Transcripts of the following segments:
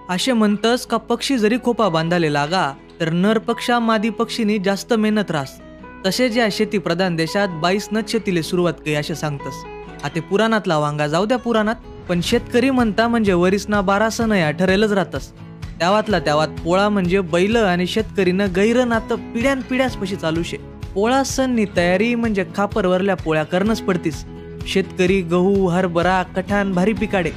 असे म्हणतस का पक्षी जरी खोपा बांधाले लागा तर नर पक्षा मादी पक्षीनी जास्त मेहनत रास. तसेच या शेती प्रधान देशात 22 शेतीले सुरुवात केली असे सांगतस. आता पुराणातला वांगा जाऊ द्या पुराणात, पण शेतकरी म्हणता म्हणजे वरीसना 12 सण या ठरेलच राहतस. त्यावात पोळा म्हणजे बैल आणि शेतकरीनं गैर नातं पिढ्यान पिढ्यासपशी चालू शे. पोळा सणनी तयारी म्हणजे खापरवरल्या पोळ्या करणंच पडतीस. शेतकरी गहू हरभरा कठाण भारी पिकाडे.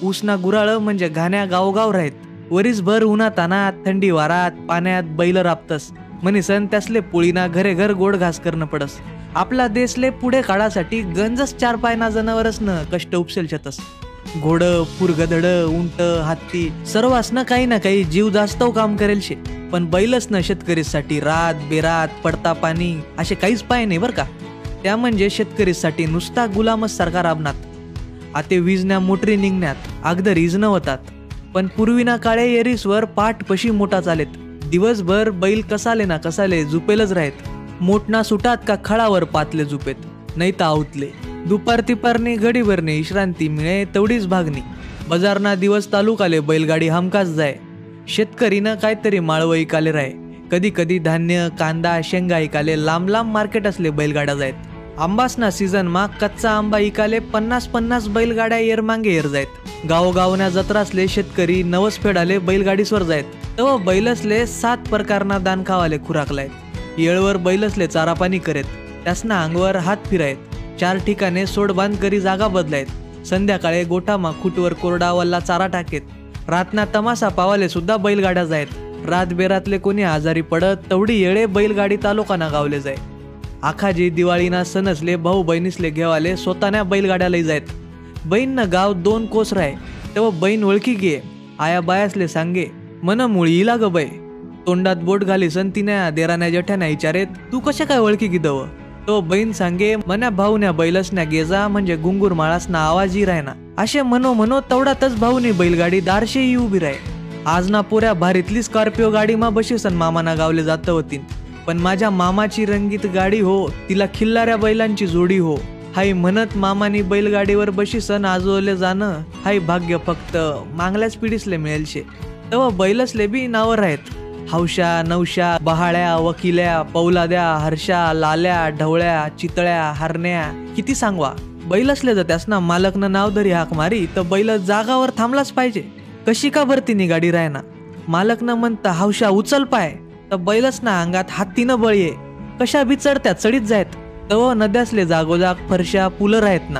ऊसना गुराळ म्हणजे घाण्या गावगाव राहत. वरीसभर उन्हात तानात थंडी वारात पाण्यात बैल राबतस. म्हणीसन त्यासले पोळीना घरे घर गोड घास करणं पडस. आपला देशले पुढे काळासाठी गंजच 4 पायना जनावरसनं कष्ट उपसेल छतस. घोड पुरगधड उंट हत्ती सर्वांसनं काही ना काही जीव जास्तव काम करेल शे. पण बैलच न शेतकरीसाठी रात बेरात पडता पाणी असे काहीच पाय नाही बर का. त्या म्हणजे शेतकरीसाठी नुसता गुलामच सारखा राबनात. आते वीजण्या मोटरी निघण्यात अगदर इज न होतात. पण पूर्वीना काळे एरीसवर पाठ पशी मोठा चालेत. दिवसभर बैल कसाले झुपेलच राहत. मोठना सुटात का खळावर पातले झुपेत नाही तर आवतले. दुपार तिपारनी घडीभरने विश्रांती मिळे तेवढीच भागणी. बाजारना दिवस तालुकाले बैलगाडी हमकाच जाय. शेतकरीनं काहीतरी माळवं इकाले राहे. कधी कधी धान्य कांदा शेंगा इकाले लांब लांब मार्केट असले बैलगाड्या जायत. आंबासना सीझन मा कच्चा आंबा इकाले 50 बैलगाड्या येरमांगे येर जायत. गावोगावना जत्रासले शेतकरी नवस फेडाले बैलगाडीसवर जायत. तेव्हा बैलसले 7 प्रकारना दान खावाले खुराकलायत. येळवर बैलसले चारा पाणी करेत. त्यासना अंगवर हात फिरायत. 4 ठिकाणे सोडबांध करी जागा बदलायत. संध्याकाळी गोठामा खुटवर कोरडा वल्ला चारा टाकेत. रातना तमाशा पावाले सुद्धा बैलगाड्या जायत. रात बेरातले कोणी आजारी पडत तेवढी येळे बैलगाडी तालुकाना गावले जाय. आखाजी दिवाळीना सणसले भाऊ बहिणीसले घेवाले स्वतःना बैलगाड्या लई जायत. बहीणनं गाव 2 कोस राय. तेव्हा बहीण ओळखी घे आया बायासले सांगे मन मुळी इला ग बाई. तोंडात बोट घाली सन तिन्या देराण्या जठ्याना विचारेत तू कशा काय ओळखी गिदव. तो बहीण सांगे मन्या भाऊन्या बैलसन्या गेजा म्हणजे गुंगूर माळासना आवाजही रायना. असे म्हणो तेवढ्यातच भाऊनी बैलगाडी दारशे ही उभी राय. आज ना पुऱ्या भारीतली स्कॉर्पिओ गाडी मा बशीसन मामाना गावले जात होती. पण माझ्या मामाची रंगीत गाडी हो तिला खिल्लाऱ्या बैलांची जोडी हो. हाय म्हणत मामानी बैलगाडीवर बशीसन आजोले जाणं हाय भाग्य फक्त मागल्याच पिढीसले मिळेल शे. तेव्हा बैलसले बी नावं आहेत. हौशा नवशा बहाळ्या वकिल्या पौलाद्या हर्षा लाल्या ढवळ्या चितळ्या हरण्या किती सांगवा. बैलसले जर त्यासना मालकनं नाव धरी हाक मारी तर बैल जागावर थांबलाच पाहिजे. कशी का भरतीनी गाडी रायना. मालकनं म्हणता हौशा उचल पाय तर बैलच ना अंगात हत्तीनं बळ ये. कशा बी चढत्या चढीत जायत. तव नद्यासले जागोजाग फरशा पुलं राहत ना.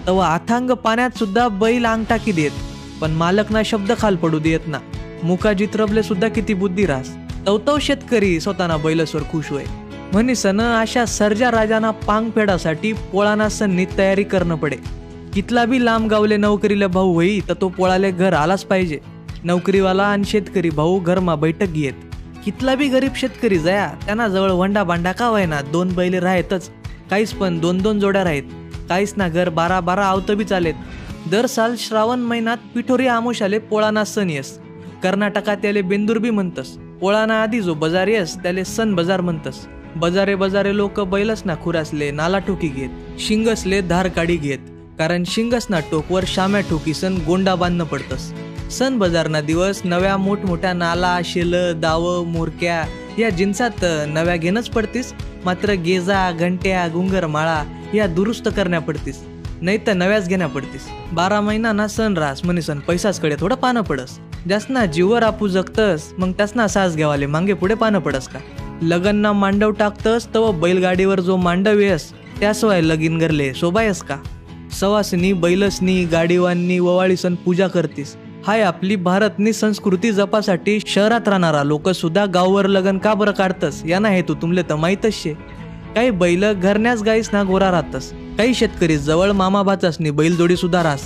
तव अथांग पाण्यात सुद्धा बैल अंग टाकी देत. पण मालकना शब्द खाल पडू देत ना. मुका जित्रबले सुद्धा किती बुद्धी रास. तवतव शेतकरी स्वतःना बैलसवर खुश होय. म्हणी सन अशा सर्जा राजाना पांग फेडासाठी पोळाना सणनी तयारी करणं पडे. कितला बी लांब गावले नोकरीला भाऊ होई तर तो पोळाले घर आलाच पाहिजे. नोकरीवाला आणि शेतकरी भाऊ घरमा बैठक घेत. कितला बी गरीब शेतकरी जया त्यांना जवळ वंडा बांडा का व्हायना 2 बैले राहतच. काहीच पण 2 जोड्या राहत. काहीच ना घर 12 आवत बी चालेत. दर साल श्रावण महिन्यात पिठोरी आमोशाले पोळाना सण येस. कर्नाटकात त्याले बेंदूर बी म्हणतस. पोळाना आधी जो बाजार येस त्याले सण बाजार म्हणतस. बाजारे लोक बैलसना खुरासले नाला टोकी घेत. शिंगसले धार काढी घेत. कारण शिंगसना टोकवर शाम्या ठोकी सण गोंडा बांधणं पडतस. सण बाजारना दिवस नव्या मोठमोठ्या नाला शेल दाव मोरक्या या जिन्सात नव्या घेणंच पडतीस. मात्र गेजा घंट्या गुंगर माळा या दुरुस्त करण्या पडतीस. नाही तर नव्याच घेण्या पडतीस. 12 महिना सण रास म्हणे सण पैसाच कडे थोडं पानं पडस. जास्तना जीवर आपू जगतस मग त्यासना सास घ्यावाले मागे पुढे पानं पडस का. लगनना मांडव टाकतस तव बैलगाडीवर जो मांडव येस त्याशिवाय लगीन गरले शोभायस का. सवासनी बैलसनी गाडीवांनी ववाळी सण पूजा करतीस. हाय आपली भारतनी संस्कृती जपासाठी शहरात राहणारा लोक सुद्धा गाववर लगन का बरं काढतस याना हेतू तुमले तर माहीतच शे. काही बैल घरण्याच गाईसना गोरा राहतस. काही शेतकरी जवळ मामा भाचासनी बैलजोडी सुद्धा रास.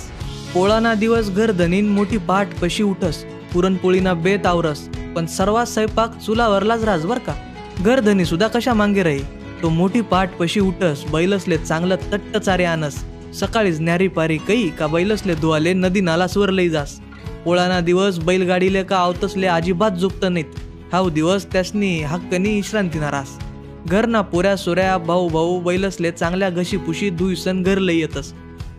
पोळाना दिवस घर धनीन मोठी पाठ पशी उठस. पुरणपोळीना बेत आवरस. पण सर्वात स्वयंपाक चुलावरलाच रास बर का. घर धनी सुद्धा कशा मागे राही. तो मोठी पाठ पशी उठस. बैलसले चांगलं तट्ट चारे आणस. सकाळीच न्यारी पारी कई का बैलसले धुवाले नदी नालासवर लई जास. पोळाना दिवस बैलगाडीले का आवतसले अजिबात झुकत नाहीत. हाव दिवस त्यासनी हक्कनी विश्रांतीना रास. घरना पोऱ्या सोऱ्या भाऊ बैलसले चांगल्या घशी पुशी धुईसन घर लई येतस.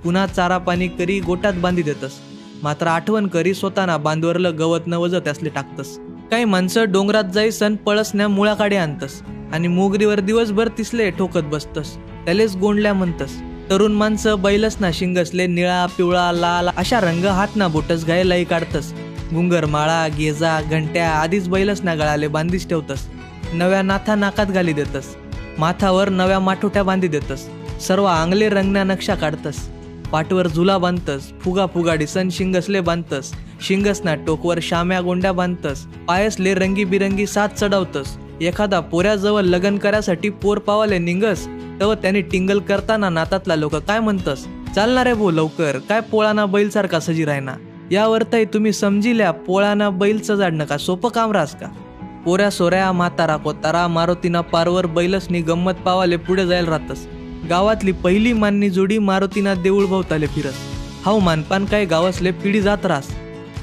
पुन्हा चारा पाणी करी गोटात बांधी देतस. मात्र आठवण करी स्वतःना बांधवरलं गवत न वज त्यासले टाकतस. काही माणसं डोंगरात जाई सण पळसण्या मुळाकाडे आणतस आणि मोगरीवर दिवसभर तिसले ठोकत बसतस, त्यालेच गोंडल्या म्हणतस. तरुण माणसं बैलसना शिंगसले निळा पिवळा लाल अशा रंग हात ना बोटस गायलाई काढतस. गुंगर माळा गेजा घंट्या आधीच बैलसना गळाले बांधीच ठेवतस. नव्या नाथा नाकात घाली देतस, माथावर नव्या माठोट्या बांधी देतस. सर्व आंगले रंगण्या नक्षा काढतस. पाठवर झुला बांधतस, फुगा फुगाडी सण शिंगसले बांधतस. शिंगसना टोकवर शाम्या गोंड्या बांधतस. पायसले रंगी बिरंगी साथ चढवतस. एखादा पोऱ्याजवळ लग्न करायसाठी पोर पावाले निंगस तेव्हा त्यांनी टिंगल करताना नातातला लोक काय म्हणतस, चालणारे भो लवकर, काय पोळाना बैल सारखा सजी राहना. यावरतही तुम्ही समजिल्या पोळाना बैल सजाडणं का सोपं काम रास का. पोऱ्या सोऱ्या म्हातारा कोतारा मारुतीना पारवर बैलसनी गंमत पावाले पुढे जायला राहतस. गावातली पहिली माननी जोडी मारुतीना देऊळ भोवताले फिरस. हाव मानपान काय गावासले पिढी जात रास.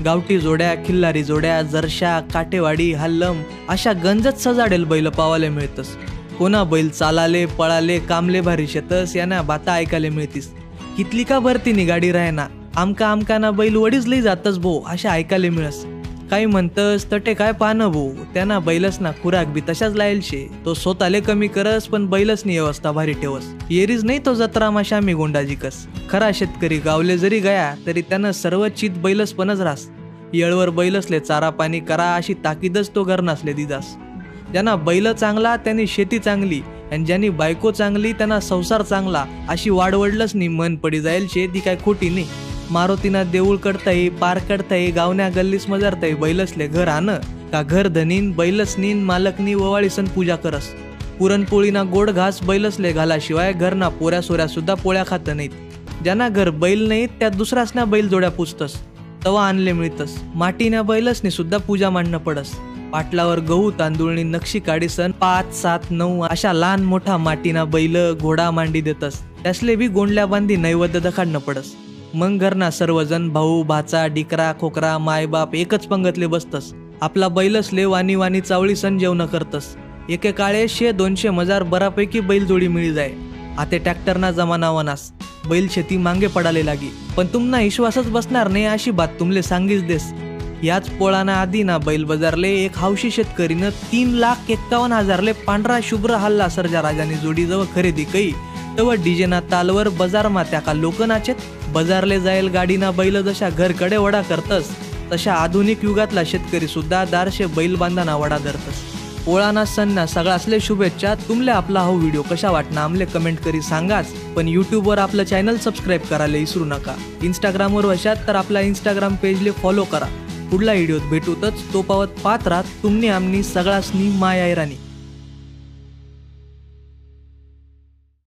गावठी जोड्या खिल्लारी जोड्या जरशा काटेवाडी हल्लम अशा गंजत सजाडेल बैल पावाले मिळतस. कोणा बैल चालाले पळाले कामले भारी शेतस यांना बाता ऐकायला मिळतीस. कितली का भरती निगाडी राहना, आमका आमकाना बैल वडीच लई जातस भो अशा ऐकायला मिळस. काही म्हणतस तटे काय पानं भो, त्यांना बैलस ना खुराक बी तशाच लायल शे. तो स्वतःले कमी करस पण बैलसनी व्यवस्था भारी ठेवस. येरीज नाही तो जत्रा माशा मी गोंडाजिकस. खरा शेतकरी गावले जरी गया तरी त्यानं सर्व चित बैलस पणच रास. येळवर बैलसले चारा पाणी करा अशी ताकीदच तो घरनासले दिदास. ज्यांना बैल चांगला त्यांनी शेती चांगली आणि ज्यांनी बायको चांगली त्यांना संसार चांगला अशी वाडवडलंच नी मन पडी जाईल शे. ती काय खोटी नाही. मारुतीना देऊळ कडताई पार कडताई गावण्या गल्लीस मजारताई बैलसले घर आण का घर धनीन बैलसनीन मालकनी ववाळी सण पूजा करस. पुरणपोळीना गोड घास बैलसले घालाशिवाय घरना पोऱ्या सोऱ्या सुद्धा पोळ्या खात नाहीत. ज्यांना घर बैल नाहीत त्या दुसऱ्यासना बैल जोड्या पुजतस तवा आणले मिळतस. माटीना बैलसनी सुद्धा पूजा मांडणं पडस. पाटलावर गहू तांदूळनी नक्षी काढी सण 5, 7, 9 अशा लहान मोठा माटीना बैल घोडा मांडी देतस. त्यासले बी गोंडल्या बांधी नैवेद्य दखाडणं पडस. मग घरना सर्वजण भाऊ भाचा डिकरा खोकरा मायबाप एकच पंगतले बसतस. आपला बैलसले वानी वानी चावळी सण जेवण करतस. एके काळे 100-200 मजार बरापैकी बैल जोडी मिळी जाय. आता ट्रॅक्टरना जमाना वनास बैल शेती मांगे पडाले लागी. पण तुमना विश्वासच बसणार नाही अशी बात तुमले सांगीच देस. याच पोळाना आधी ना बैल बाजारले एक हौशी शेतकरीनं 3,51,000ले पांढरा शुभ्र हल्ला सर्जा राजानी जोडी जवळ खरेदी कई. तेव्हा डीजेना तालवर बजारमा त्याका लोक नाचेत. बजारले जायल गाडीना बैल जशा घरकडे वडा करतस तशा आधुनिक युगातला शेतकरी सुद्धा दारशे बैल बांधाना वडा धरतस. पोळाना सणना सगळ्यासले शुभेच्छा. तुमले आपला हा व्हिडिओ कशा वाटना आमले कमेंट करी सांगाच. पण यूट्यूबवर आपलं चॅनल सबस्क्राईब करायला विसरू नका. इंस्टाग्रामवर वशात तर आपला इंस्टाग्राम पेजले फॉलो करा. पुढला व्हिडिओत भेटूतच. तो पावत पाहत राहत. तुमनी आमनी सगळ्यासनी माय राणी.